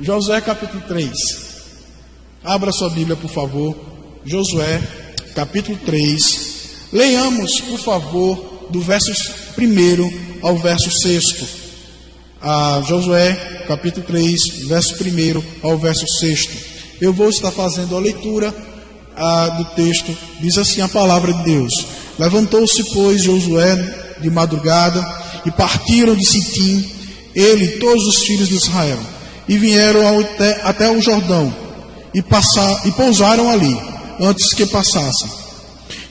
Josué capítulo 3. Abra sua Bíblia, por favor. Josué capítulo 3. Leiamos, por favor, do verso 1 ao verso 6. Josué capítulo 3, verso 1 ao verso 6. Eu vou estar fazendo a leitura do texto. Diz assim a palavra de Deus: Levantou-se, pois, Josué de madrugada, e partiram de Sitim, ele e todos os filhos de Israel, e vieram até o Jordão, e pousaram ali, antes que passassem.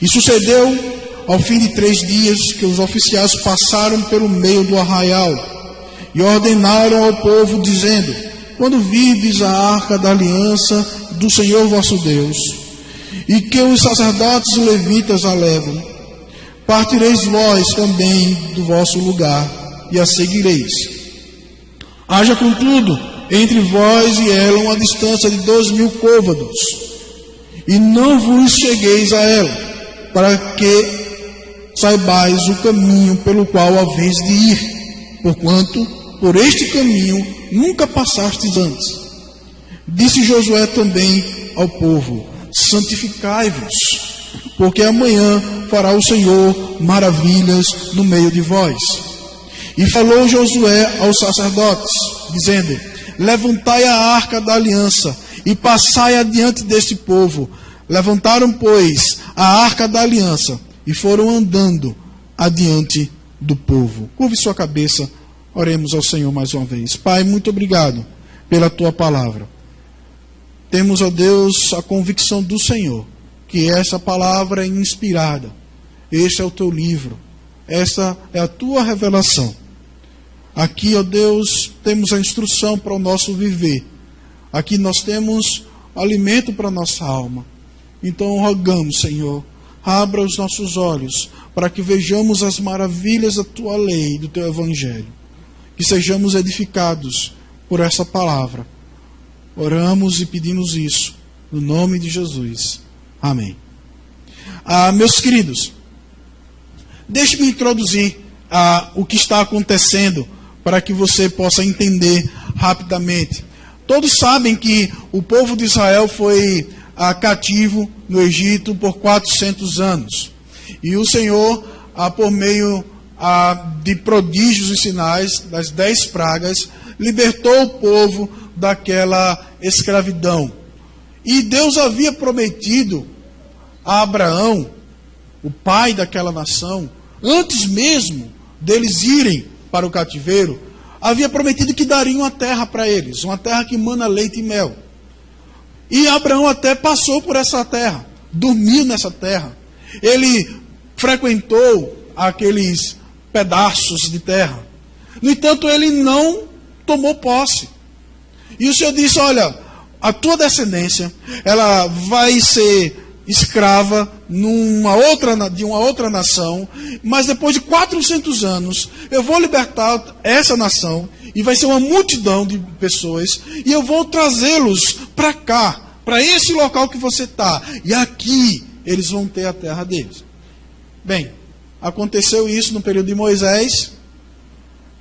E sucedeu, ao fim de 3 dias, que os oficiais passaram pelo meio do arraial, e ordenaram ao povo, dizendo: Quando virdes a arca da aliança do Senhor vosso Deus, e que os sacerdotes e levitas a levam, partireis vós também do vosso lugar, e a seguireis. Haja, contudo, entre vós e ela uma distância de 2.000 côvados, e não vos chegueis a ela, para que saibais o caminho pelo qual haveis de ir, porquanto por este caminho nunca passastes antes. Disse Josué também ao povo: Santificai-vos, porque amanhã fará o Senhor maravilhas no meio de vós. E falou Josué aos sacerdotes, dizendo: Levantai a arca da aliança e passai adiante deste povo. Levantaram, pois, a arca da aliança e foram andando adiante do povo. Curve sua cabeça, oremos ao Senhor mais uma vez. Pai, muito obrigado pela tua palavra. Temos, ó Deus, a convicção do Senhor que essa palavra é inspirada. Este é o teu livro. Essa é a tua revelação. Aqui, ó Deus, temos a instrução para o nosso viver. Aqui nós temos alimento para a nossa alma. Então rogamos, Senhor, abra os nossos olhos para que vejamos as maravilhas da tua lei e do teu evangelho. Que sejamos edificados por essa palavra. Oramos e pedimos isso no nome de Jesus. Amém. Meus queridos, deixe-me introduzir o que está acontecendo para que você possa entender rapidamente. Todos sabem que o povo de Israel foi cativo no Egito por 400 anos. E o Senhor, por meio de prodígios e sinais, das 10 pragas, libertou o povo daquela escravidão. E Deus havia prometido a Abraão, o pai daquela nação, antes mesmo deles irem para o cativeiro, havia prometido que daria uma terra para eles, uma terra que mana leite e mel. E Abraão até passou por essa terra, dormiu nessa terra. Ele frequentou aqueles pedaços de terra. No entanto, ele não tomou posse. E o Senhor disse: olha, a tua descendência, ela vai ser escrava de uma outra nação, mas depois de 400 anos, eu vou libertar essa nação, e vai ser uma multidão de pessoas, e eu vou trazê-los para cá, para esse local que você está, e aqui eles vão ter a terra deles. Bem, aconteceu isso no período de Moisés,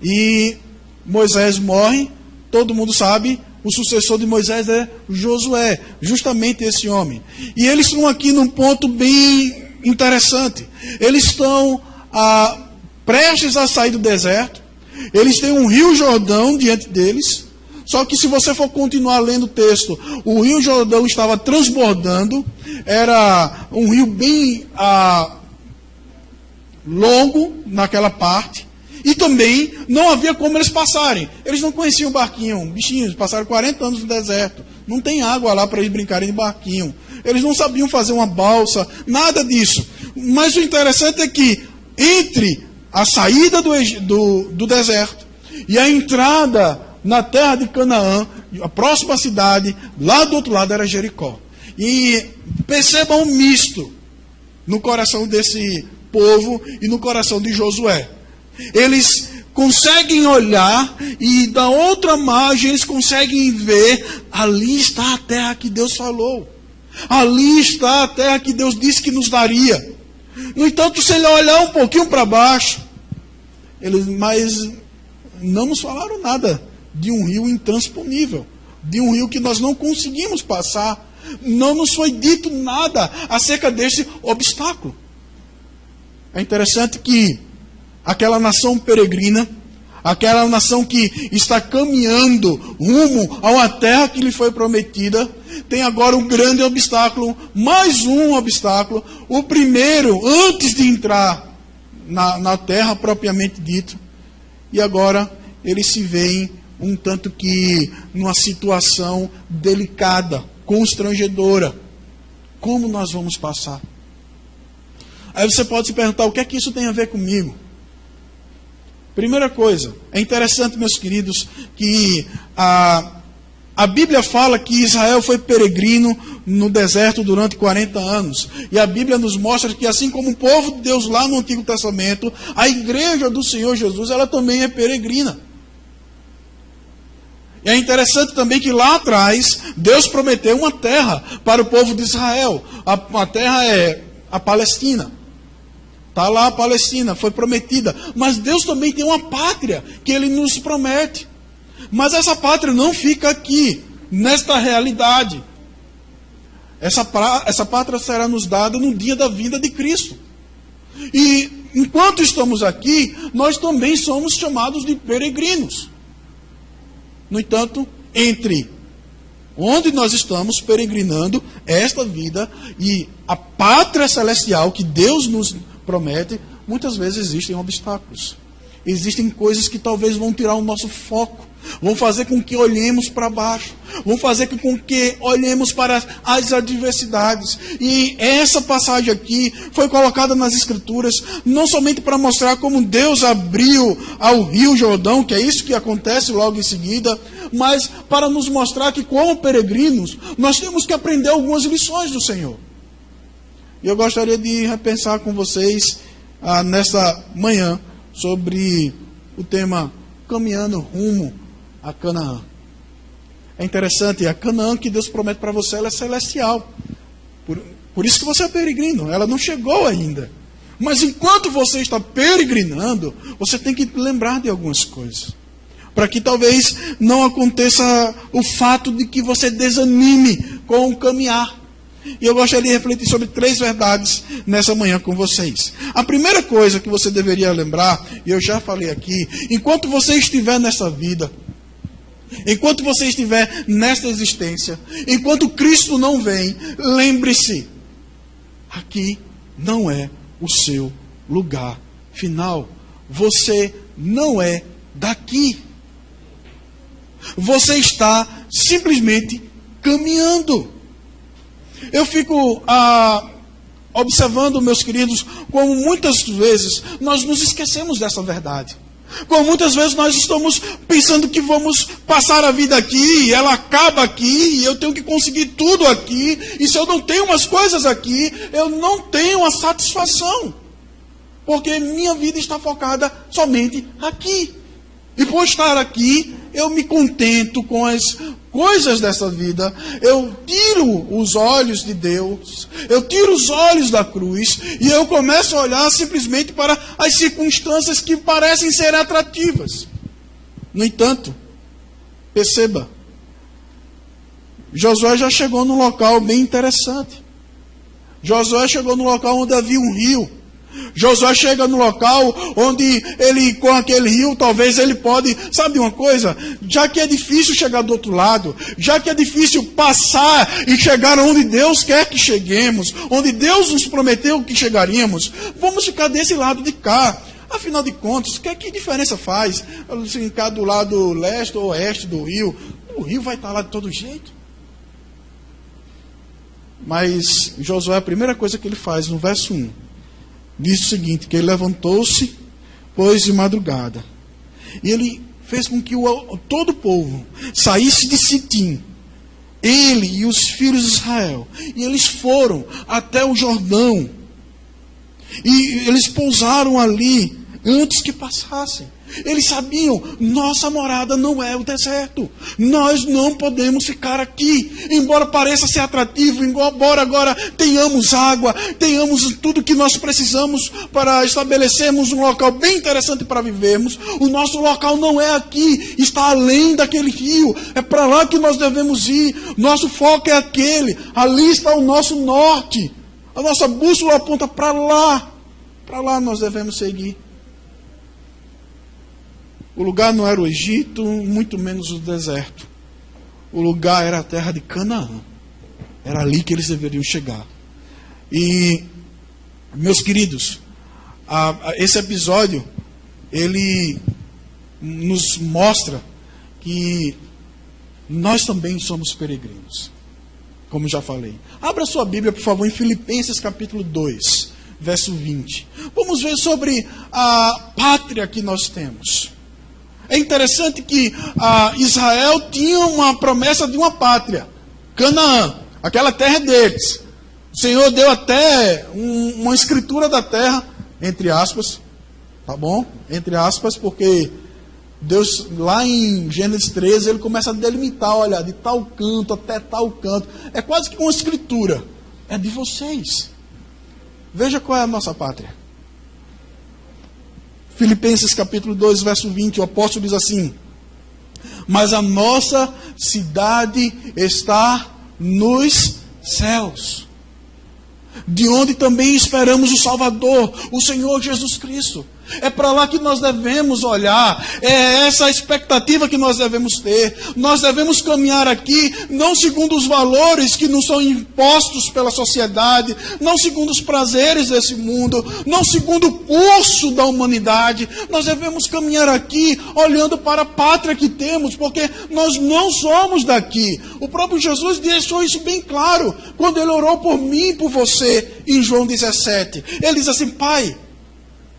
e Moisés morre, todo mundo sabe. O sucessor de Moisés é Josué, justamente esse homem. E eles estão aqui num ponto bem interessante. Eles estão prestes a sair do deserto. Eles têm um rio Jordão diante deles. Só que se você for continuar lendo o texto, o rio Jordão estava transbordando. Era um rio bem longo naquela parte. E também não havia como eles passarem. Eles não conheciam o barquinho. Bichinhos, passaram 40 anos no deserto. Não tem água lá para eles brincarem de barquinho. Eles não sabiam fazer uma balsa, nada disso. Mas o interessante é que entre a saída do deserto e a entrada na terra de Canaã, a próxima cidade, lá do outro lado era Jericó. E percebam um misto no coração desse povo e no coração de Josué. Eles conseguem olhar e da outra margem eles conseguem ver: ali está a terra que Deus falou. Ali está a terra que Deus disse que nos daria. No entanto, se ele olhar um pouquinho para baixo, mas não nos falaram nada de um rio intransponível, de um rio que nós não conseguimos passar. Não nos foi dito nada acerca desse obstáculo. É interessante que aquela nação peregrina, aquela nação que está caminhando rumo a uma terra que lhe foi prometida, tem agora um grande obstáculo, mais um obstáculo. O primeiro, antes de entrar na terra propriamente dito. E agora eles se veem um tanto que numa situação delicada, constrangedora. Como nós vamos passar? Aí você pode se perguntar, o que é que isso tem a ver comigo? Primeira coisa, é interessante, meus queridos, que a Bíblia fala que Israel foi peregrino no deserto durante 40 anos. E a Bíblia nos mostra que, assim como o povo de Deus lá no Antigo Testamento, a igreja do Senhor Jesus, ela também é peregrina. E é interessante também que lá atrás, Deus prometeu uma terra para o povo de Israel. A terra é a Palestina. Está lá a Palestina, foi prometida. Mas Deus também tem uma pátria que Ele nos promete. Mas essa pátria não fica aqui, nesta realidade. Essa pátria será nos dada no dia da vinda de Cristo. E enquanto estamos aqui, nós também somos chamados de peregrinos. No entanto, entre onde nós estamos peregrinando esta vida e a pátria celestial que Deus nos promete, muitas vezes existem obstáculos. Existem coisas que talvez vão tirar o nosso foco, vão fazer com que olhemos para baixo, vão fazer com que olhemos para as adversidades. E essa passagem aqui foi colocada nas Escrituras, não somente para mostrar como Deus abriu ao Rio Jordão, que é isso que acontece logo em seguida, mas para nos mostrar que, como peregrinos, nós temos que aprender algumas lições do Senhor. E eu gostaria de repensar com vocês nesta manhã sobre o tema caminhando rumo a Canaã. É interessante, a Canaã que Deus promete para você, ela é celestial. Por isso que você é peregrino, ela não chegou ainda. Mas enquanto você está peregrinando, você tem que lembrar de algumas coisas. Para que talvez não aconteça o fato de que você desanime com o caminhar. E eu gostaria de refletir sobre 3 verdades nessa manhã com vocês. A primeira coisa que você deveria lembrar, e eu já falei aqui, enquanto você estiver nessa vida, enquanto você estiver nesta existência, enquanto Cristo não vem, lembre-se, aqui não é o seu lugar final. Você não é daqui. Você está simplesmente caminhando. Eu fico observando, meus queridos, como muitas vezes nós nos esquecemos dessa verdade. Como muitas vezes nós estamos pensando que vamos passar a vida aqui, ela acaba aqui, e eu tenho que conseguir tudo aqui, e se eu não tenho umas coisas aqui, eu não tenho a satisfação. Porque minha vida está focada somente aqui. E por estar aqui, eu me contento com as coisas dessa vida, eu tiro os olhos de Deus, eu tiro os olhos da cruz, e eu começo a olhar simplesmente para as circunstâncias que parecem ser atrativas. No entanto, perceba, Josué já chegou num local bem interessante. Josué chegou num local onde havia um rio. Josué chega no local onde ele, com aquele rio, talvez ele pode, sabe uma coisa? Já que é difícil chegar do outro lado, já que é difícil passar e chegar onde Deus quer que cheguemos, onde Deus nos prometeu que chegaríamos, vamos ficar desse lado de cá. Afinal de contas, que diferença faz ficar do lado leste ou oeste do rio? O rio vai estar lá de todo jeito. Mas Josué, a primeira coisa que ele faz no verso 1, diz o seguinte, que ele levantou-se, pois de madrugada. E ele fez com que todo o povo saísse de Sitim, ele e os filhos de Israel. E eles foram até o Jordão. E eles pousaram ali, antes que passassem. Eles sabiam, nossa morada não é o deserto. Nós não podemos ficar aqui. Embora pareça ser atrativo, embora agora tenhamos água, tenhamos tudo que nós precisamos para estabelecermos um local bem interessante para vivermos, o nosso local não é aqui, está além daquele rio. É para lá que nós devemos ir. Nosso foco é aquele. Ali está o nosso norte. A nossa bússola aponta para lá. Para lá nós devemos seguir. O lugar não era o Egito, muito menos o deserto. O lugar era a terra de Canaã. Era ali que eles deveriam chegar. E, meus queridos, esse episódio, ele nos mostra que nós também somos peregrinos. Como já falei. Abra sua Bíblia, por favor, em Filipenses capítulo 2, verso 20. Vamos ver sobre a pátria que nós temos. É interessante que Israel tinha uma promessa de uma pátria, Canaã, aquela terra deles. O Senhor deu até uma escritura da terra, entre aspas, tá bom? Entre aspas, porque Deus, lá em Gênesis 13, ele começa a delimitar, olha, de tal canto até tal canto. É quase que uma escritura, é de vocês. Veja qual é a nossa pátria. Filipenses capítulo 2, verso 20, o apóstolo diz assim: mas a nossa cidade está nos céus, de onde também esperamos o Salvador, o Senhor Jesus Cristo. É para lá que nós devemos olhar, é essa a expectativa que nós devemos ter. Nós devemos caminhar aqui, não segundo os valores que nos são impostos pela sociedade, não segundo os prazeres desse mundo, não segundo o curso da humanidade. Nós devemos caminhar aqui, olhando para a pátria que temos, porque nós não somos daqui. O próprio Jesus deixou isso bem claro, quando ele orou por mim e por você, em João 17. Ele diz assim: Pai,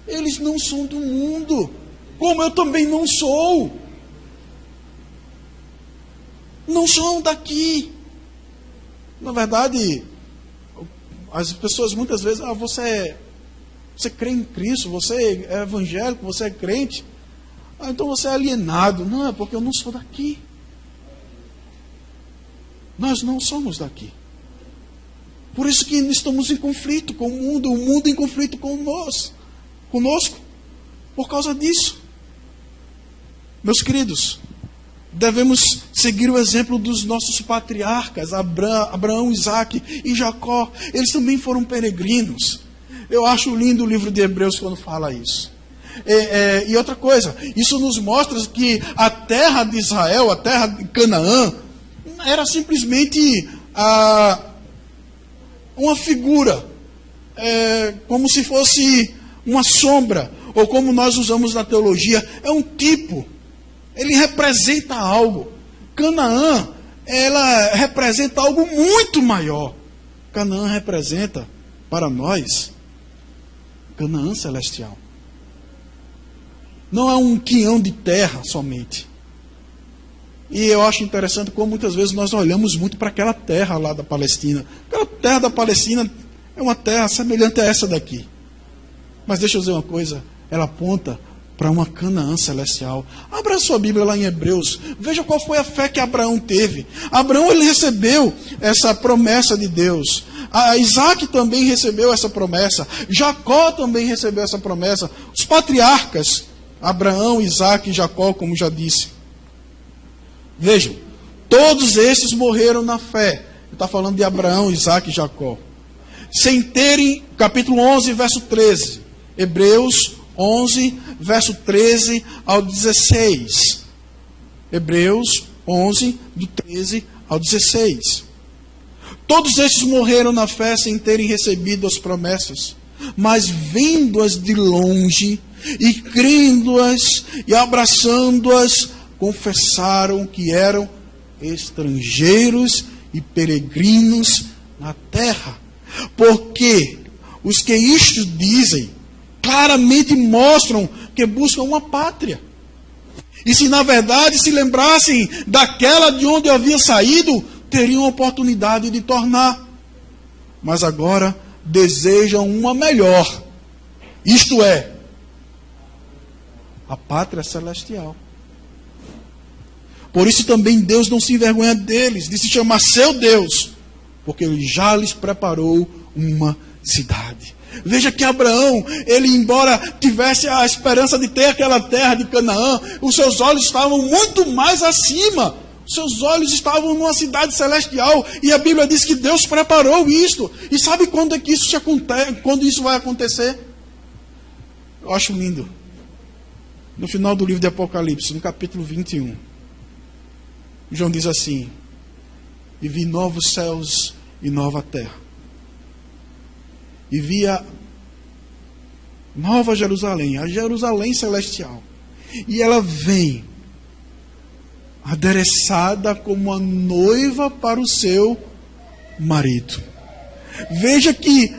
eles não são do mundo, como eu também não sou. Não são daqui. Na verdade, as pessoas muitas vezes, você crê em Cristo, você é evangélico, você é crente, então você é alienado. Não, é porque eu não sou daqui. Nós não somos daqui. Por isso que estamos em conflito com o mundo em conflito conosco, por causa disso. Meus queridos, devemos seguir o exemplo dos nossos patriarcas, Abraão, Isaac e Jacó. Eles também foram peregrinos. Eu acho lindo o livro de Hebreus quando fala isso. E outra coisa, isso nos mostra que a terra de Israel, a terra de Canaã, era simplesmente uma figura, como se fosse uma sombra, ou como nós usamos na teologia, é um tipo. Ele representa algo. Canaã, ela representa algo muito maior. Canaã representa, para nós, Canaã celestial. Não é um quinhão de terra somente. E eu acho interessante como muitas vezes nós olhamos muito para aquela terra lá da Palestina. Aquela terra da Palestina é uma terra semelhante a essa daqui. Mas deixa eu dizer uma coisa, ela aponta para uma Canaã celestial. Abra a sua Bíblia lá em Hebreus, veja qual foi a fé que Abraão teve. Abraão, ele recebeu essa promessa de Deus. Isaac também recebeu essa promessa. Jacó também recebeu essa promessa. Os patriarcas, Abraão, Isaac e Jacó, como já disse. Vejam, todos esses morreram na fé. Está falando de Abraão, Isaac e Jacó. Sem terem, capítulo 11, verso 13. Hebreus 11, verso 13 ao 16. Hebreus 11, do 13 ao 16. Todos estes morreram na fé sem terem recebido as promessas, mas vendo-as de longe e crendo-as e abraçando-as, confessaram que eram estrangeiros e peregrinos na terra. Porque os que isto dizem claramente mostram que buscam uma pátria. E se na verdade se lembrassem daquela de onde havia saído, teriam a oportunidade de tornar. Mas agora desejam uma melhor. Isto é, a pátria celestial. Por isso também Deus não se envergonha deles, de se chamar seu Deus, porque Ele já lhes preparou uma cidade. Veja que Abraão, ele embora tivesse a esperança de ter aquela terra de Canaã, os seus olhos estavam muito mais acima. Os seus olhos estavam numa cidade celestial. E a Bíblia diz que Deus preparou isto. E sabe quando é que isso acontece? Quando isso vai acontecer? Eu acho lindo. No final do livro de Apocalipse, no capítulo 21. João diz assim: e vi novos céus e nova terra. E via Nova Jerusalém, a Jerusalém celestial. E ela vem adereçada como uma noiva para o seu marido. Veja que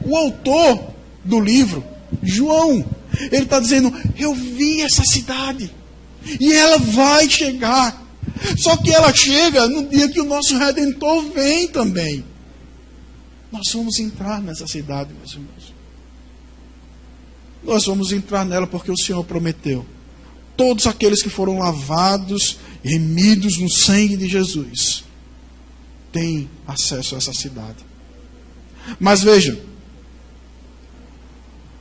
o autor do livro, João, ele está dizendo: eu vi essa cidade e ela vai chegar. Só que ela chega no dia que o nosso Redentor vem também. Nós vamos entrar nessa cidade, meus irmãos. Nós vamos entrar nela porque o Senhor prometeu. Todos aqueles que foram lavados, remidos no sangue de Jesus, têm acesso a essa cidade. Mas veja,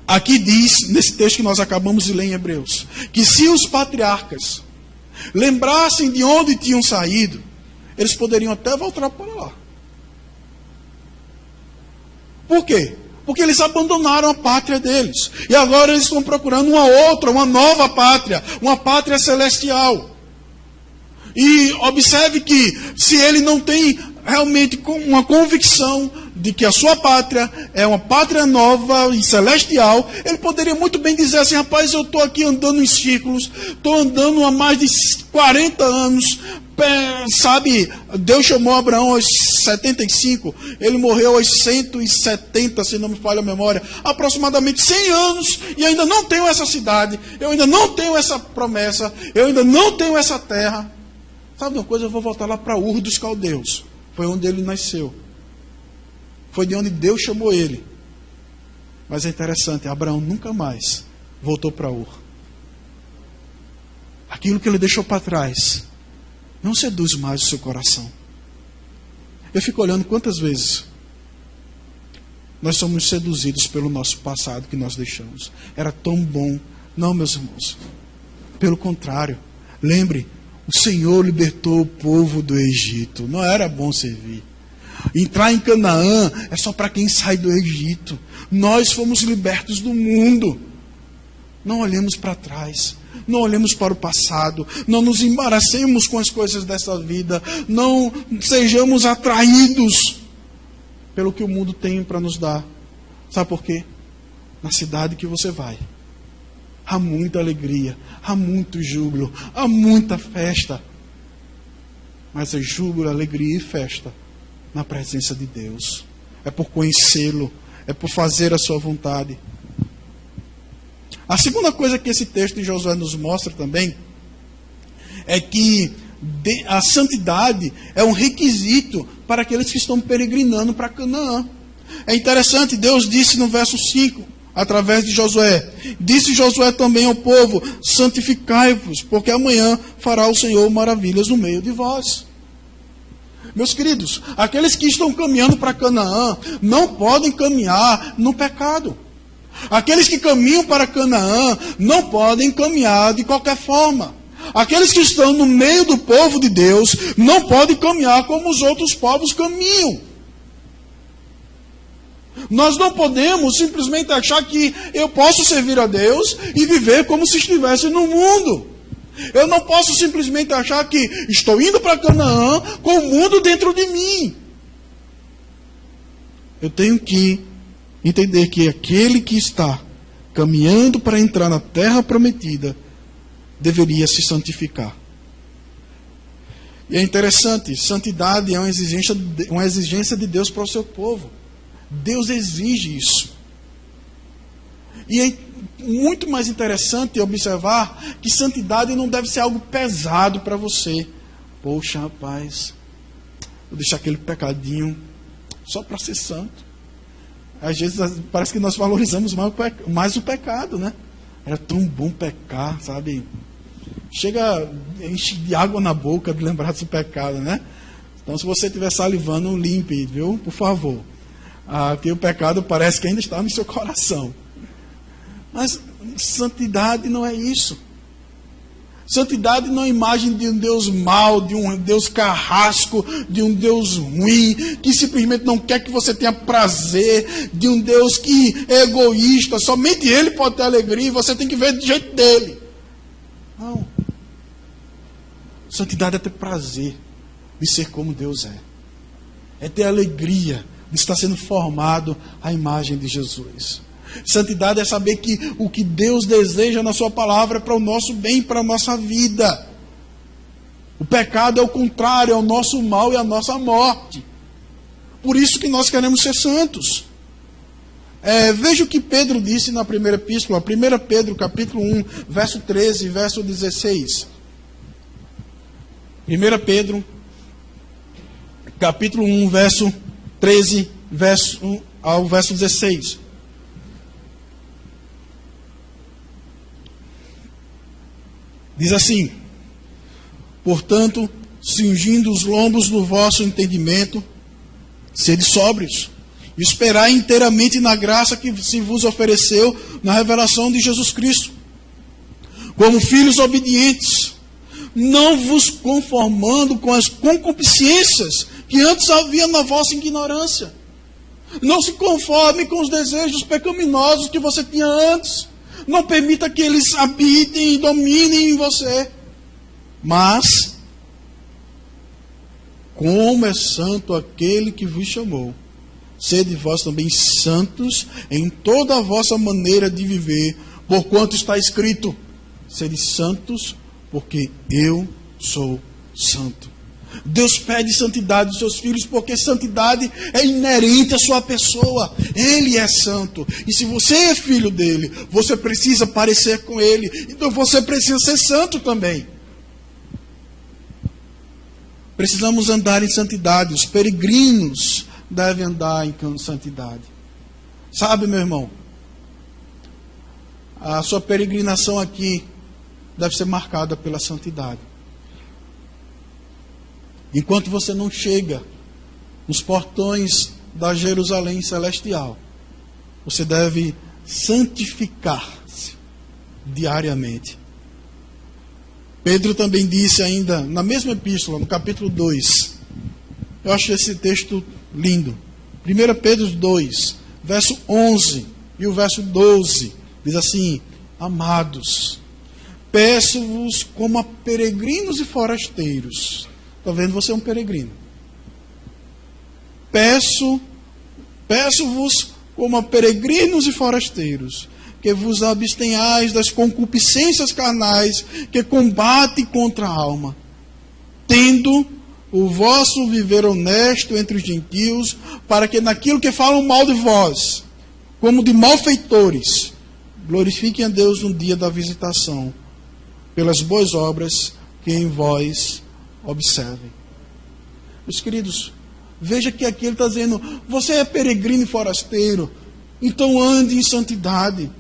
aqui diz, nesse texto que nós acabamos de ler em Hebreus, que se os patriarcas lembrassem de onde tinham saído, eles poderiam até voltar para lá. Por quê? Porque eles abandonaram a pátria deles. E agora eles estão procurando uma outra, uma nova pátria. Uma pátria celestial. E observe que se ele não tem realmente uma convicção de que a sua pátria é uma pátria nova e celestial, ele poderia muito bem dizer assim: rapaz, eu estou aqui andando em círculos, estou andando há mais de 40 anos, sabe, Deus chamou Abraão aos 75, ele morreu aos 170, se não me falha a memória, aproximadamente 100 anos, e ainda não tenho essa cidade, eu ainda não tenho essa promessa, eu ainda não tenho essa terra. Sabe uma coisa, eu vou voltar lá para Ur dos Caldeus, foi onde ele nasceu, foi de onde Deus chamou ele. Mas é interessante, Abraão nunca mais voltou para Ur. Aquilo que ele deixou para trás não seduz mais o seu coração. Eu fico olhando quantas vezes nós somos seduzidos pelo nosso passado que nós deixamos. Era tão bom. Não, meus irmãos. Pelo contrário. Lembre, o Senhor libertou o povo do Egito. Não era bom servir. Entrar em Canaã é só para quem sai do Egito. Nós fomos libertos do mundo. Não olhemos para trás. Não olhemos para o passado, não nos embaracemos com as coisas dessa vida, não sejamos atraídos pelo que o mundo tem para nos dar. Sabe por quê? Na cidade que você vai, há muita alegria, há muito júbilo, há muita festa. Mas é júbilo, alegria e festa na presença de Deus. É por conhecê-lo, é por fazer a sua vontade. A segunda coisa que esse texto de Josué nos mostra também é que a santidade é um requisito para aqueles que estão peregrinando para Canaã. É interessante, Deus disse no verso 5, através de Josué: disse Josué também ao povo: santificai-vos, porque amanhã fará o Senhor maravilhas no meio de vós. Meus queridos, aqueles que estão caminhando para Canaã não podem caminhar no pecado. Aqueles que caminham para Canaã não podem caminhar de qualquer forma. Aqueles que estão no meio do povo de Deus não podem caminhar como os outros povos caminham. Nós não podemos simplesmente achar que eu posso servir a Deus e viver como se estivesse no mundo. Eu não posso simplesmente achar que estou indo para Canaã com o mundo dentro de mim. Eu tenho que entender que aquele que está caminhando para entrar na terra prometida deveria se santificar. E é interessante, santidade é uma exigência de Deus para o seu povo. Deus exige isso. E é muito mais interessante observar que santidade não deve ser algo pesado para você. Poxa, rapaz, vou deixar aquele pecadinho só para ser santo. Às vezes parece que nós valorizamos mais o pecado, né? Era tão bom pecar, sabe? Chega, enche de água na boca de lembrar desse pecado, né? Então, se você estiver salivando, limpe, viu? Por favor. Porque o pecado parece que ainda está no seu coração. Mas santidade não é isso. Santidade não é imagem de um Deus mau, de um Deus carrasco, de um Deus ruim, que simplesmente não quer que você tenha prazer, de um Deus que é egoísta, somente Ele pode ter alegria e você tem que ver do jeito dele. Não. Santidade é ter prazer de ser como Deus é. É ter alegria de estar sendo formado à imagem de Jesus. Santidade é saber que o que Deus deseja na sua palavra é para o nosso bem, para a nossa vida. O pecado é o contrário, é o nosso mal e a nossa morte. Por isso que nós queremos ser santos. Veja o que Pedro disse na primeira epístola, 1 Pedro capítulo 1, verso 13 e verso 16. 1 Pedro capítulo 1, verso 13 ao verso 16. Diz assim: portanto, cingindo os lombos do vosso entendimento, sede sóbrios, e esperai inteiramente na graça que se vos ofereceu na revelação de Jesus Cristo. Como filhos obedientes, não vos conformando com as concupiscências que antes havia na vossa ignorância. Não se conforme com os desejos pecaminosos que você tinha antes. Não permita que eles habitem e dominem em você. Mas, como é santo aquele que vos chamou, sede vós também santos em toda a vossa maneira de viver, porquanto está escrito: sede santos, porque eu sou santo. Deus pede santidade dos seus filhos, porque santidade é inerente à sua pessoa. Ele é santo. E se você é filho dele, você precisa parecer com ele. Então você precisa ser santo também. Precisamos andar em santidade. Os peregrinos devem andar em santidade. Sabe, meu irmão, a sua peregrinação aqui deve ser marcada pela santidade. Enquanto você não chega nos portões da Jerusalém celestial, você deve santificar-se diariamente. Pedro também disse ainda, na mesma epístola, no capítulo 2, eu acho esse texto lindo. 1 Pedro 2, verso 11 e o verso 12, diz assim: amados, peço-vos como a peregrinos e forasteiros. Está vendo? Você é um peregrino. Peço-vos como a peregrinos e forasteiros, que vos abstenhais das concupiscências carnais que combatem contra a alma, tendo o vosso viver honesto entre os gentios, para que naquilo que falam mal de vós, como de malfeitores, glorifiquem a Deus no dia da visitação, pelas boas obras que em vós observem. Meus queridos, veja que aqui ele está dizendo: você é peregrino e forasteiro, então ande em santidade.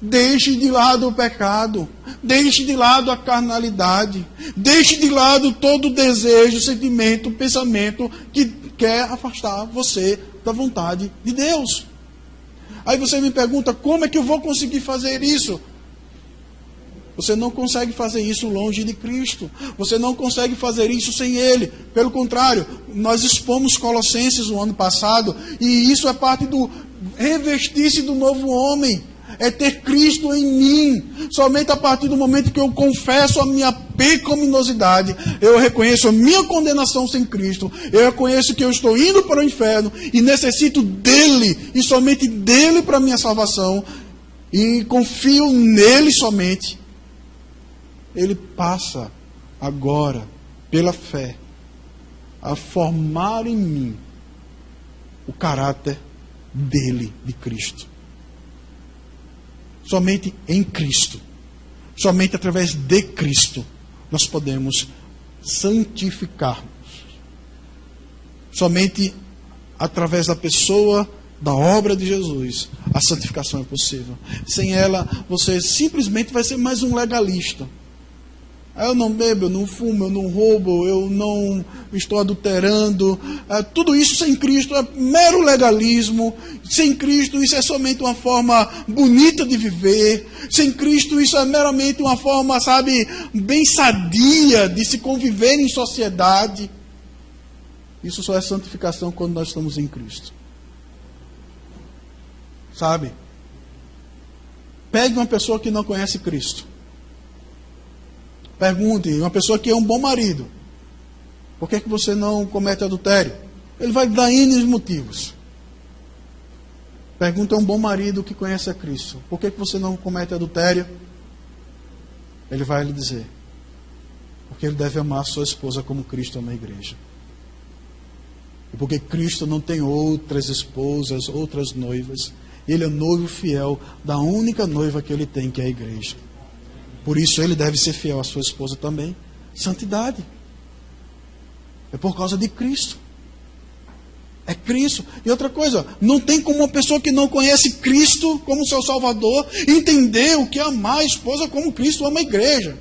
Deixe de lado o pecado, deixe de lado a carnalidade, deixe de lado todo o desejo, sentimento, pensamento que quer afastar você da vontade de Deus. Aí você me pergunta: como é que eu vou conseguir fazer isso? Você não consegue fazer isso longe de Cristo. Você não consegue fazer isso sem Ele. Pelo contrário, nós expomos Colossenses no ano passado, e isso é parte do revestir-se do novo homem. É ter Cristo em mim. Somente a partir do momento que eu confesso a minha pecaminosidade, eu reconheço a minha condenação sem Cristo, eu reconheço que eu estou indo para o inferno e necessito dEle, e somente dEle para a minha salvação, e confio nele somente. Ele passa agora, pela fé, a formar em mim o caráter dele, de Cristo. Somente em Cristo, somente através de Cristo, nós podemos santificar-nos. Somente através da pessoa da obra de Jesus, a santificação é possível. Sem ela, você simplesmente vai ser mais um legalista. Eu não bebo, eu não fumo, eu não roubo, eu não estou adulterando. Tudo isso sem Cristo é mero legalismo. Sem Cristo isso é somente uma forma bonita de viver. Sem Cristo isso é meramente uma forma, sabe, bem sadia de se conviver em sociedade. Isso só é santificação quando nós estamos em Cristo. Sabe? Pegue uma pessoa que não conhece Cristo. Pergunte, uma pessoa que é um bom marido, por que você não comete adultério? Ele vai dar N motivos. Pergunta a um bom marido que conhece a Cristo, por que você não comete adultério? Ele vai lhe dizer, porque ele deve amar a sua esposa como Cristo ama a igreja. E porque Cristo não tem outras esposas, outras noivas. Ele é noivo fiel da única noiva que ele tem, que é a igreja. Por isso ele deve ser fiel à sua esposa também. Santidade. É por causa de Cristo. É Cristo. E outra coisa, não tem como uma pessoa que não conhece Cristo como seu Salvador entender o que é amar a esposa como Cristo ama a igreja.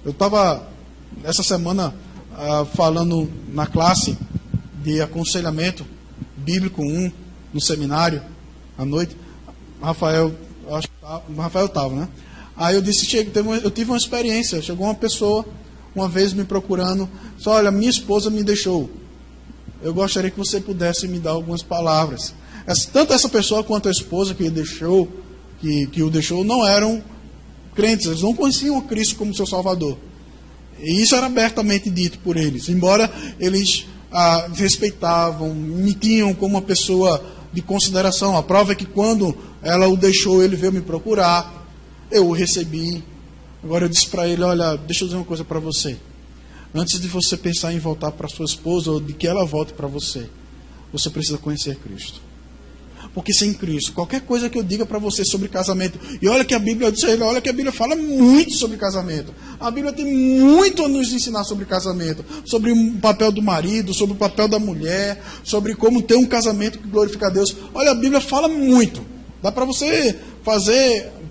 Eu estava essa semana falando na classe de aconselhamento bíblico 1, no seminário, à noite. Rafael estava, né? Aí eu disse, eu tive uma experiência. Chegou uma pessoa, uma vez me procurando, disse, olha, minha esposa me deixou. Eu gostaria que você pudesse me dar algumas palavras. Tanto essa pessoa quanto a esposa que o deixou, não eram crentes, eles não conheciam a Cristo como seu Salvador. E isso era abertamente dito por eles. Embora eles respeitavam, me tinham como uma pessoa de consideração. A prova é que quando ela o deixou, ele veio me procurar. Eu o recebi. Agora eu disse para ele, olha, deixa eu dizer uma coisa para você. Antes de você pensar em voltar para sua esposa ou de que ela volte para você, você precisa conhecer Cristo. Porque sem Cristo, qualquer coisa que eu diga para você sobre casamento, e olha que a Bíblia diz, olha que a Bíblia fala muito sobre casamento. A Bíblia tem muito a nos ensinar sobre casamento, sobre o papel do marido, sobre o papel da mulher, sobre como ter um casamento que glorifica a Deus. Olha, a Bíblia fala muito. Dá para você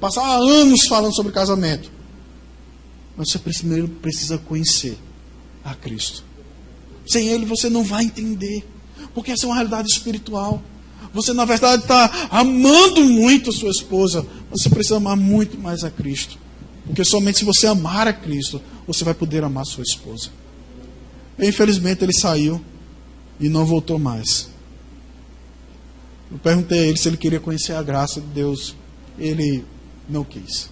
passar anos falando sobre casamento. Mas você primeiro precisa conhecer a Cristo. Sem Ele você não vai entender. Porque essa é uma realidade espiritual. Você na verdade está amando muito a sua esposa. Você precisa amar muito mais a Cristo. Porque somente se você amar a Cristo, você vai poder amar a sua esposa. E, infelizmente ele saiu e não voltou mais. Eu perguntei a ele se ele queria conhecer a graça de Deus. Ele não quis.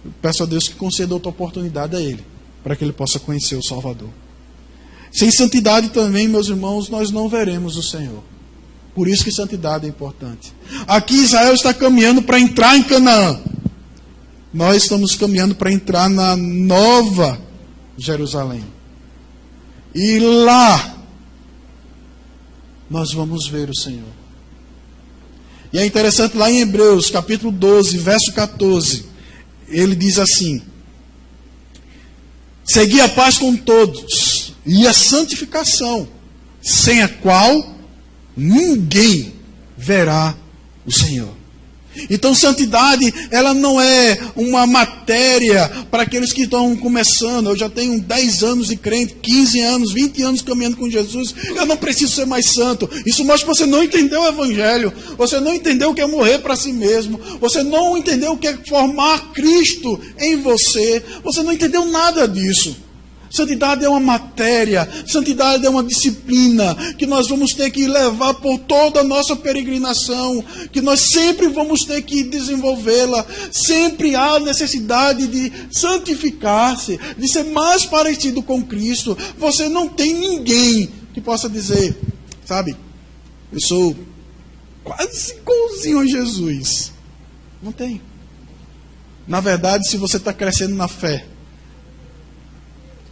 Eu peço a Deus que conceda outra oportunidade a ele, para que ele possa conhecer o Salvador. Sem santidade também, meus irmãos, nós não veremos o Senhor. Por isso que santidade é importante. Aqui Israel está caminhando para entrar em Canaã. Nós estamos caminhando para entrar na nova Jerusalém. E lá nós vamos ver o Senhor. E é interessante lá em Hebreus, capítulo 12, verso 14, ele diz assim: segui a paz com todos e a santificação, sem a qual ninguém verá o Senhor. Então santidade, ela não é uma matéria para aqueles que estão começando. Eu já tenho 10 anos de crente, 15 anos, 20 anos caminhando com Jesus. Eu não preciso ser mais santo. Isso mostra que você não entendeu o Evangelho. Você não entendeu o que é morrer para si mesmo. Você não entendeu o que é formar Cristo em você. Você não entendeu nada disso. Santidade é uma matéria, santidade é uma disciplina que nós vamos ter que levar por toda a nossa peregrinação, que nós sempre vamos ter que desenvolvê-la. Sempre há necessidade de santificar-se, de ser mais parecido com Cristo. Você não tem ninguém que possa dizer, sabe, eu sou quase igualzinho a Jesus. Não tem. Na verdade, se você está crescendo na fé,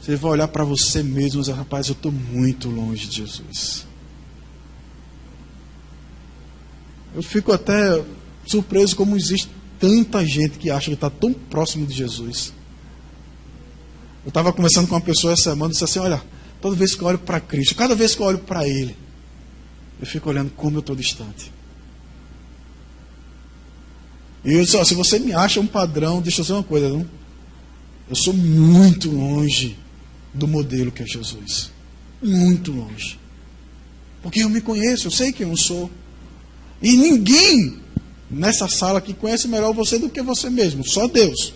você vai olhar para você mesmo e dizer, rapaz, eu estou muito longe de Jesus. Eu fico até surpreso como existe tanta gente que acha que está tão próximo de Jesus. Eu estava conversando com uma pessoa essa semana e disse assim, olha, toda vez que eu olho para Cristo, cada vez que eu olho para Ele, eu fico olhando como eu estou distante. E eu disse, ó, se você me acha um padrão, deixa eu dizer uma coisa, não? Eu sou muito longe do modelo que é Jesus. Muito longe. Porque eu me conheço, eu sei quem eu sou. E ninguém nessa sala aqui conhece melhor você do que você mesmo. Só Deus.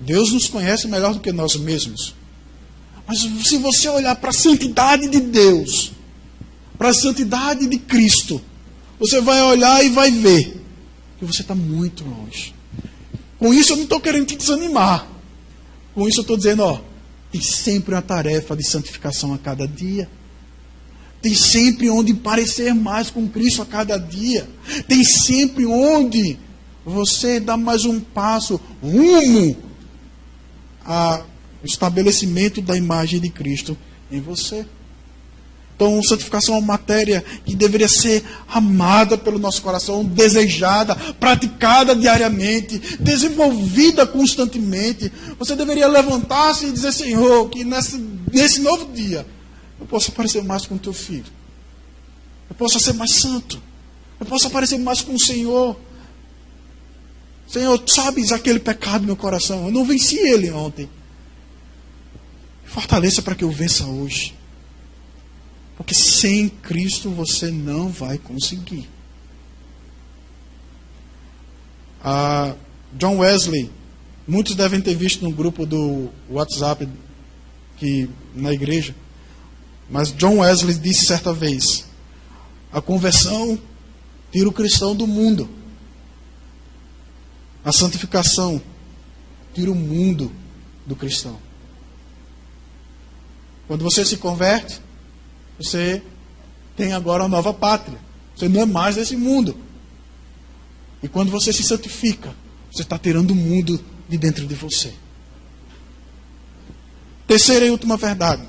Deus nos conhece melhor do que nós mesmos. Mas se você olhar para a santidade de Deus, para a santidade de Cristo, você vai olhar e vai ver que você está muito longe. Com isso eu não estou querendo te desanimar. Com isso eu estou dizendo, ó, tem sempre uma tarefa de santificação a cada dia. Tem sempre onde parecer mais com Cristo a cada dia. Tem sempre onde você dá mais um passo rumo ao estabelecimento da imagem de Cristo em você. Então, santificação é uma matéria que deveria ser amada pelo nosso coração, desejada, praticada diariamente, desenvolvida constantemente. Você deveria levantar-se e dizer, Senhor, que nesse novo dia eu possa parecer mais com o teu filho. Eu possa ser mais santo. Eu possa parecer mais com o Senhor. Senhor, tu sabes aquele pecado no meu coração. Eu não venci ele ontem. Fortaleça para que eu vença hoje. Porque sem Cristo você não vai conseguir. John Wesley, muitos devem ter visto no grupo do WhatsApp na igreja. Mas John Wesley disse certa vez: a conversão tira o cristão do mundo. A santificação tira o mundo do cristão. Quando você se converte, você tem agora uma nova pátria. Você não é mais desse mundo. E quando você se santifica, você está tirando o mundo de dentro de você. Terceira e última verdade.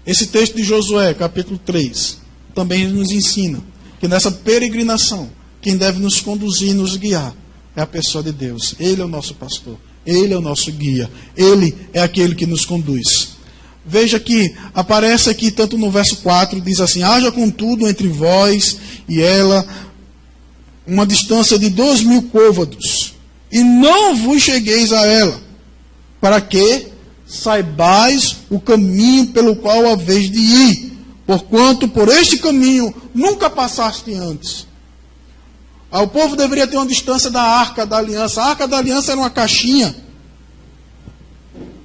Esse texto de Josué, capítulo 3, também nos ensina que nessa peregrinação, quem deve nos conduzir e nos guiar é a pessoa de Deus. Ele é o nosso pastor. Ele é o nosso guia. Ele é aquele que nos conduz. Veja que aparece aqui, tanto no verso 4, diz assim: haja contudo entre vós e ela uma distância de 2.000 côvados, e não vos chegueis a ela, para que saibais o caminho pelo qual haveis de ir, porquanto por este caminho nunca passaste antes. O povo deveria ter uma distância da Arca da Aliança. A Arca da Aliança era uma caixinha,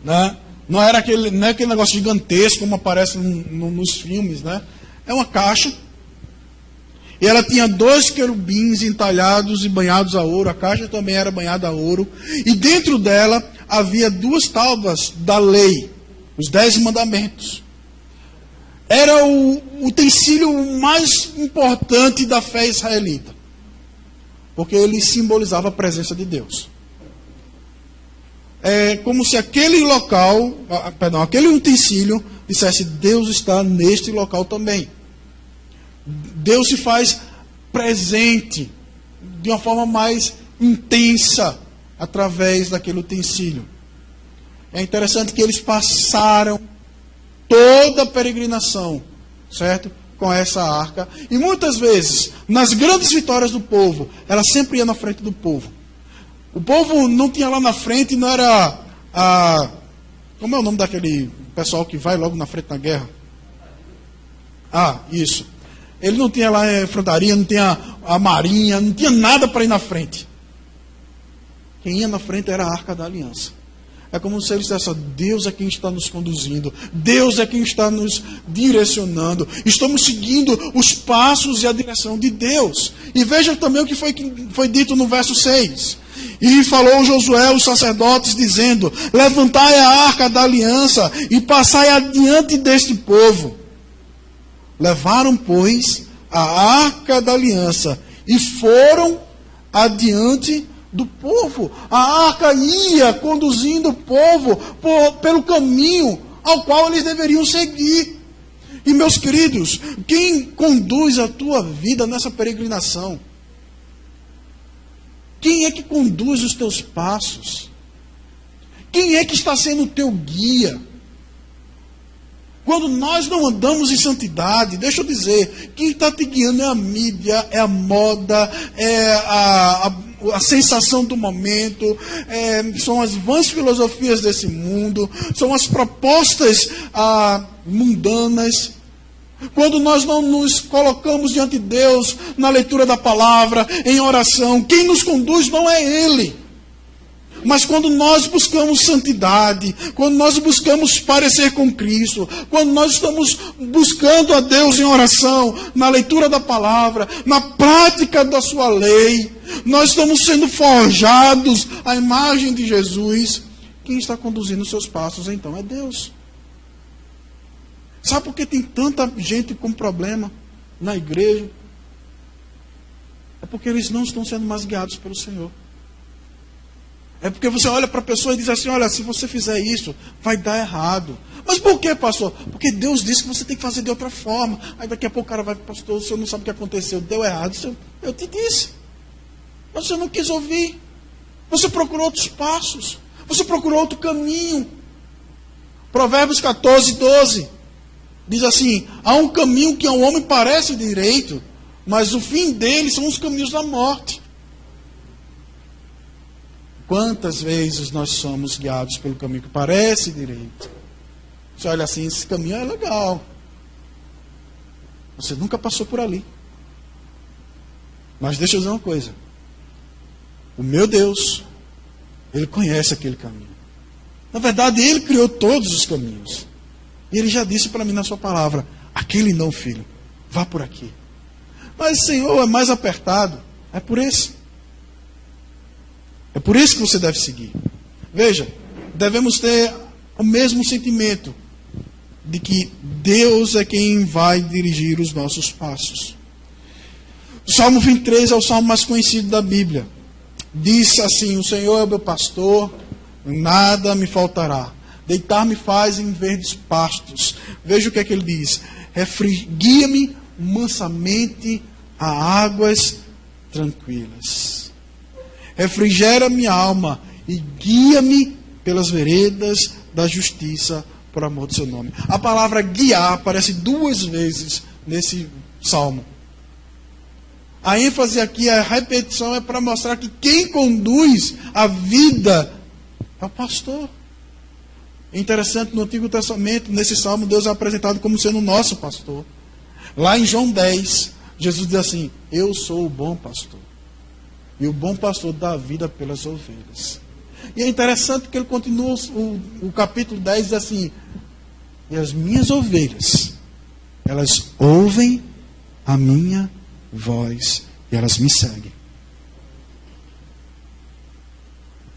né? Não é aquele negócio gigantesco como aparece nos filmes, né? É uma caixa. E ela tinha 2 querubins entalhados e banhados a ouro. A caixa também era banhada a ouro. E dentro dela havia 2 tábuas da lei, os 10 mandamentos. Era o utensílio mais importante da fé israelita, porque ele simbolizava a presença de Deus. É como se aquele aquele utensílio dissesse: Deus está neste local também. Deus se faz presente de uma forma mais intensa através daquele utensílio. É interessante que eles passaram toda a peregrinação, certo? Com essa arca. E muitas vezes, nas grandes vitórias do povo, ela sempre ia na frente do povo. O povo não tinha lá na frente, não era como é o nome daquele pessoal que vai logo na frente na guerra? Isso. Ele não tinha lá a frontaria, não tinha a marinha, não tinha nada para ir na frente. Quem ia na frente era a Arca da Aliança. É como se ele dissesse: Deus é quem está nos conduzindo, Deus é quem está nos direcionando, estamos seguindo os passos e a direção de Deus. E veja também o que foi dito no verso 6. E falou Josué aos sacerdotes, dizendo: levantai a Arca da Aliança e passai adiante deste povo. Levaram, pois, a Arca da Aliança e foram adiante do povo. A arca ia conduzindo o povo pelo caminho ao qual eles deveriam seguir. E, meus queridos, quem conduz a tua vida nessa peregrinação? Quem é que conduz os teus passos? Quem é que está sendo o teu guia? Quando nós não andamos em santidade, deixa eu dizer, quem está te guiando é a mídia, é a moda, é a sensação do momento, são as vãs filosofias desse mundo, são as propostas mundanas. Quando nós não nos colocamos diante de Deus na leitura da palavra, em oração, quem nos conduz não é Ele. Mas quando nós buscamos santidade, quando nós buscamos parecer com Cristo, quando nós estamos buscando a Deus em oração, na leitura da palavra, na prática da sua lei, nós estamos sendo forjados à imagem de Jesus. Quem está conduzindo os seus passos, então, é Deus. Sabe por que tem tanta gente com problema na igreja? É porque eles não estão sendo mais guiados pelo Senhor. É porque você olha para a pessoa e diz assim, olha, se você fizer isso, vai dar errado. Mas por que, pastor? Porque Deus disse que você tem que fazer de outra forma. Aí daqui a pouco o cara vai, pastor, o senhor não sabe o que aconteceu, deu errado. Eu te disse. Mas você não quis ouvir. Você procurou outros passos. Você procurou outro caminho. Provérbios 14, 12. Diz assim, há um caminho que ao homem parece direito, mas o fim dele são os caminhos da morte. Quantas vezes nós somos guiados pelo caminho que parece direito? Você olha assim, esse caminho é legal. Você nunca passou por ali. Mas deixa eu dizer uma coisa. O meu Deus, Ele conhece aquele caminho. Na verdade, Ele criou todos os caminhos. E Ele já disse para mim na sua palavra, aquele não, filho, vá por aqui. Mas, Senhor, é mais apertado. É por esse. É por isso que você deve seguir. Veja, devemos ter o mesmo sentimento de que Deus é quem vai dirigir os nossos passos. O Salmo 23 é o salmo mais conhecido da Bíblia. Diz assim, o Senhor é o meu pastor, nada me faltará. Deitar-me faz em verdes pastos. Veja o que é que ele diz. Guia-me mansamente a águas tranquilas. Refrigera minha alma e guia-me pelas veredas da justiça por amor do seu nome. A palavra guiar aparece 2 vezes nesse salmo. A ênfase aqui, a repetição é para mostrar que quem conduz a vida é o pastor. É interessante, no Antigo Testamento, nesse salmo, Deus é apresentado como sendo o nosso pastor. Lá em João 10, Jesus diz assim, eu sou o bom pastor. E o bom pastor dá a vida pelas ovelhas. E é interessante que ele continua, o capítulo 10 diz assim, e as minhas ovelhas, elas ouvem a minha voz e elas me seguem.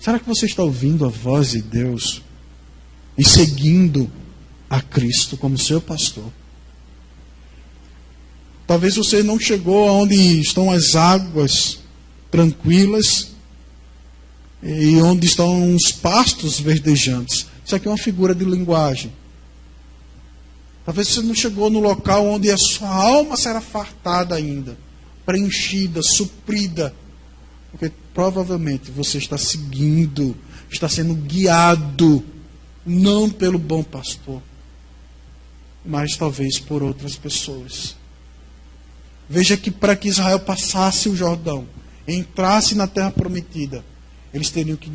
Será que você está ouvindo a voz de Deus e seguindo a Cristo como seu pastor? Talvez você não chegou aonde estão as águas tranquilas e onde estão os pastos verdejantes. Isso aqui é uma figura de linguagem. Talvez você não chegou no local onde a sua alma será fartada ainda, preenchida, suprida, porque provavelmente você está seguindo, está sendo guiado, não pelo bom pastor, mas talvez por outras pessoas. Veja que para que Israel passasse o Jordão, entrasse na terra prometida, eles teriam que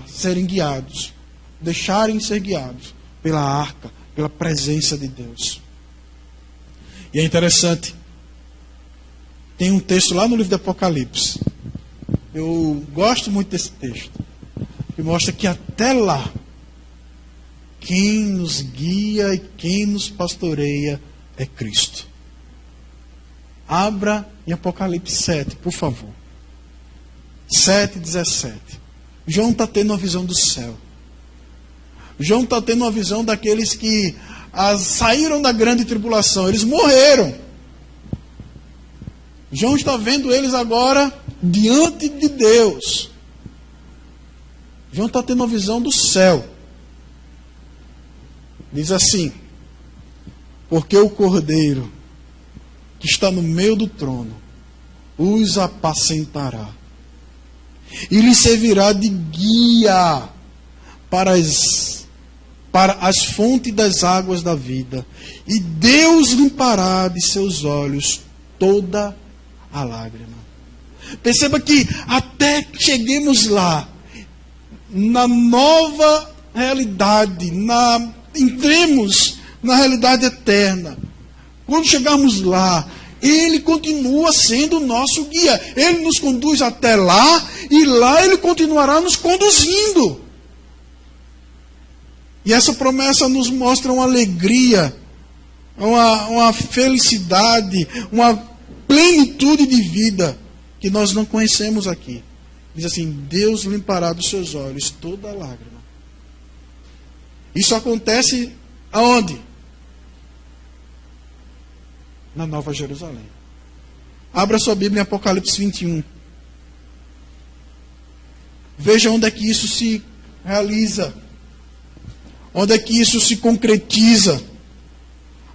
serem guiados, deixarem ser guiados pela arca, pela presença de Deus. E é interessante, tem um texto lá no livro do Apocalipse, eu gosto muito desse texto, que mostra que até lá, quem nos guia e quem nos pastoreia é Cristo. Abra em Apocalipse 7, por favor. 7:17. João está tendo uma visão do céu. João está tendo uma visão daqueles que saíram da grande tribulação. Eles morreram. João está vendo eles agora diante de Deus. João está tendo uma visão do céu. Diz assim, porque o Cordeiro que está no meio do trono os apacentará e lhe servirá de guia para as para as fontes das águas da vida, e Deus limpará de seus olhos toda a lágrima. Perceba que até que cheguemos lá, na nova realidade, entremos na realidade eterna. Quando chegarmos lá, Ele continua sendo o nosso guia. Ele nos conduz até lá, e lá Ele continuará nos conduzindo. E essa promessa nos mostra uma alegria, uma felicidade, uma plenitude de vida que nós não conhecemos aqui. Diz assim: Deus limpará dos seus olhos toda a lágrima. Isso acontece aonde? Na Nova Jerusalém. Abra sua Bíblia em Apocalipse 21. Veja onde é que isso se realiza. Onde é que isso se concretiza?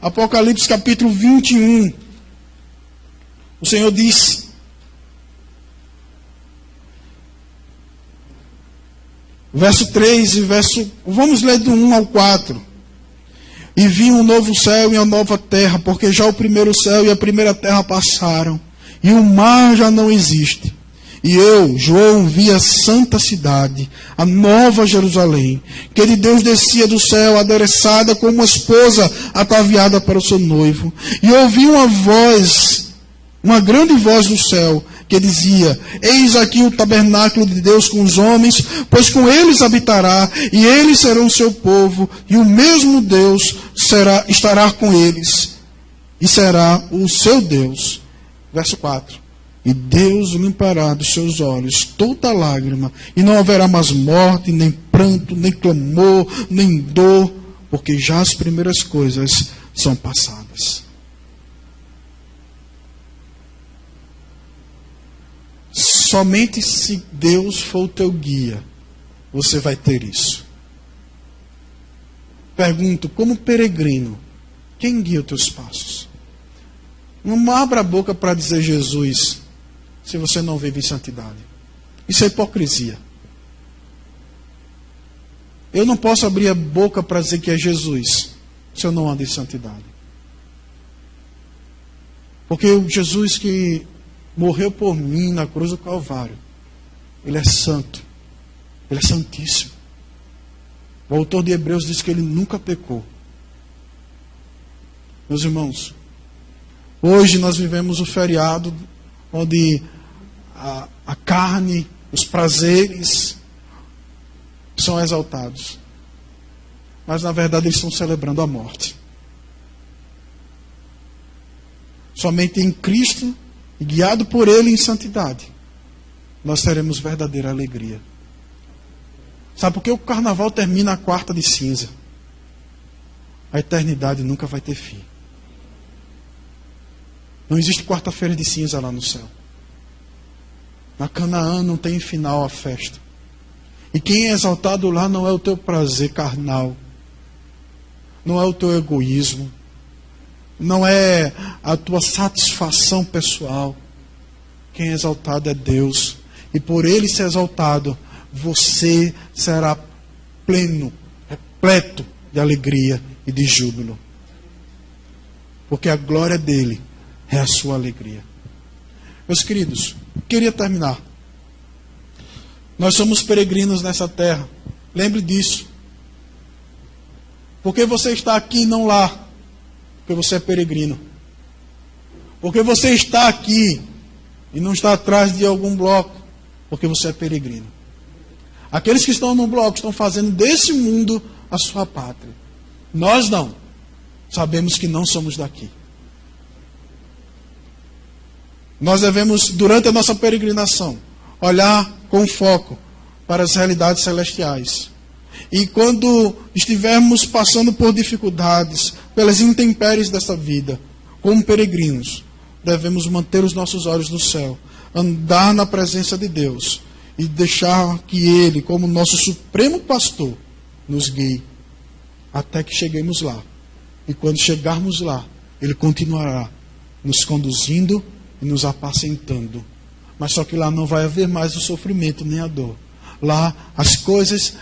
Apocalipse capítulo 21. O Senhor diz: verso 3 e vamos ler do 1 ao 4. E vi um novo céu e uma nova terra, porque já o primeiro céu e a primeira terra passaram, e o mar já não existe. E eu, João, vi a santa cidade, a nova Jerusalém, que de Deus descia do céu, adereçada como uma esposa ataviada para o seu noivo. E ouvi uma voz, uma grande voz do céu, que dizia: eis aqui o tabernáculo de Deus com os homens, pois com eles habitará, e eles serão o seu povo, e o mesmo Deus estará com eles, e será o seu Deus. Verso 4. E Deus limpará dos seus olhos toda lágrima, e não haverá mais morte, nem pranto, nem clamor, nem dor, porque já as primeiras coisas são passadas. Somente se Deus for o teu guia, você vai ter isso. Pergunto, como peregrino, quem guia os teus passos? Não abra a boca para dizer Jesus, se você não vive em santidade. Isso é hipocrisia. Eu não posso abrir a boca para dizer que é Jesus, se eu não ando em santidade. Porque o Jesus que morreu por mim na cruz do Calvário, Ele é santo. Ele é santíssimo. O autor de Hebreus diz que Ele nunca pecou. Meus irmãos, hoje nós vivemos o feriado onde a carne, os prazeres são exaltados. Mas na verdade eles estão celebrando a morte. Somente em Cristo, e guiado por Ele em santidade, nós teremos verdadeira alegria. Sabe por que o carnaval termina a quarta de cinza? A eternidade nunca vai ter fim. Não existe quarta-feira de cinza lá no céu. Na Canaã não tem final a festa. E quem é exaltado lá não é o teu prazer carnal, não é o teu egoísmo, não é a tua satisfação pessoal. Quem é exaltado é Deus. E por Ele ser exaltado, você será pleno, repleto de alegria e de júbilo. Porque a glória dEle é a sua alegria. Meus queridos, queria terminar. Nós somos peregrinos nessa terra. Lembre disso. Porque você está aqui e não lá? Porque você é peregrino. Porque você está aqui e não está atrás de algum bloco? Porque você é peregrino. Aqueles que estão no bloco estão fazendo desse mundo a sua pátria. Nós não. Sabemos que não somos daqui. Nós devemos, durante a nossa peregrinação, olhar com foco para as realidades celestiais. E quando estivermos passando por dificuldades, pelas intempéries desta vida, como peregrinos, devemos manter os nossos olhos no céu, andar na presença de Deus e deixar que Ele, como nosso supremo pastor, nos guie até que cheguemos lá. E quando chegarmos lá, Ele continuará nos conduzindo e nos apacentando. Mas só que lá não vai haver mais o sofrimento nem a dor. Lá as coisas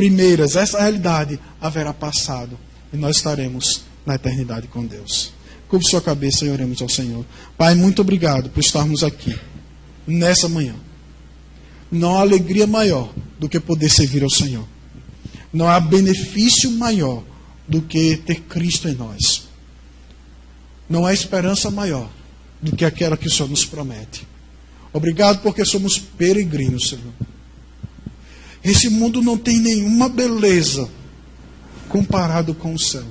primeiras, essa realidade, haverá passado. E nós estaremos na eternidade com Deus. Curve sua cabeça e oremos ao Senhor. Pai, muito obrigado por estarmos aqui, nessa manhã. Não há alegria maior do que poder servir ao Senhor. Não há benefício maior do que ter Cristo em nós. Não há esperança maior do que aquela que o Senhor nos promete. Obrigado porque somos peregrinos, Senhor. Esse mundo não tem nenhuma beleza comparado com o céu.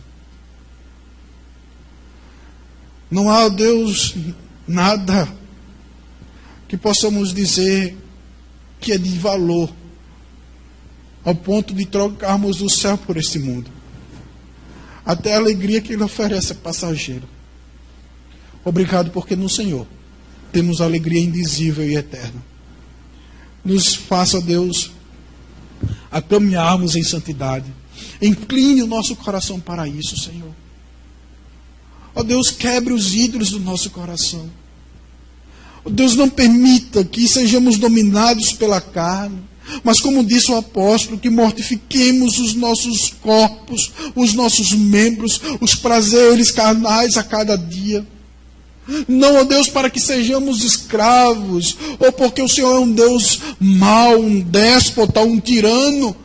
Não há, Deus, nada que possamos dizer que é de valor ao ponto de trocarmos o céu por esse mundo. Até a alegria que Ele oferece é passageiro. Obrigado porque no Senhor temos alegria indizível e eterna. Nos faça, Deus, a caminharmos em santidade. Incline o nosso coração para isso, Senhor. Ó Deus, quebre os ídolos do nosso coração. Ó Deus, não permita que sejamos dominados pela carne, mas como disse o apóstolo, que mortifiquemos os nossos corpos, os nossos membros, os prazeres carnais a cada dia. Não, ó Deus, para que sejamos escravos, ou porque o Senhor é um Deus mau, um déspota, um tirano,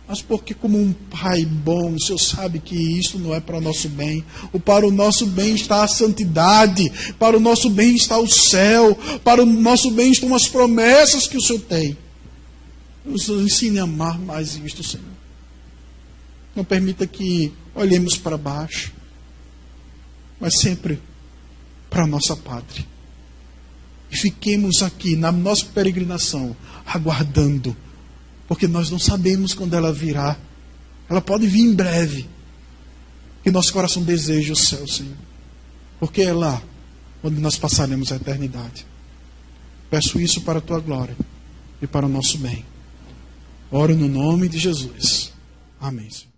mas porque como um Pai bom, o Senhor sabe que isso não é para o nosso bem. Para o nosso bem está a santidade, para o nosso bem está o céu, para o nosso bem estão as promessas que o Senhor tem. Nos ensine a amar mais isto, Senhor. Não permita que olhemos para baixo, mas sempre para a nossa pátria. E fiquemos aqui na nossa peregrinação, aguardando, porque nós não sabemos quando ela virá. Ela pode vir em breve. Que nosso coração deseja o céu, Senhor, porque é lá onde nós passaremos a eternidade. Peço isso para a Tua glória e para o nosso bem. Oro no nome de Jesus. Amém, Senhor.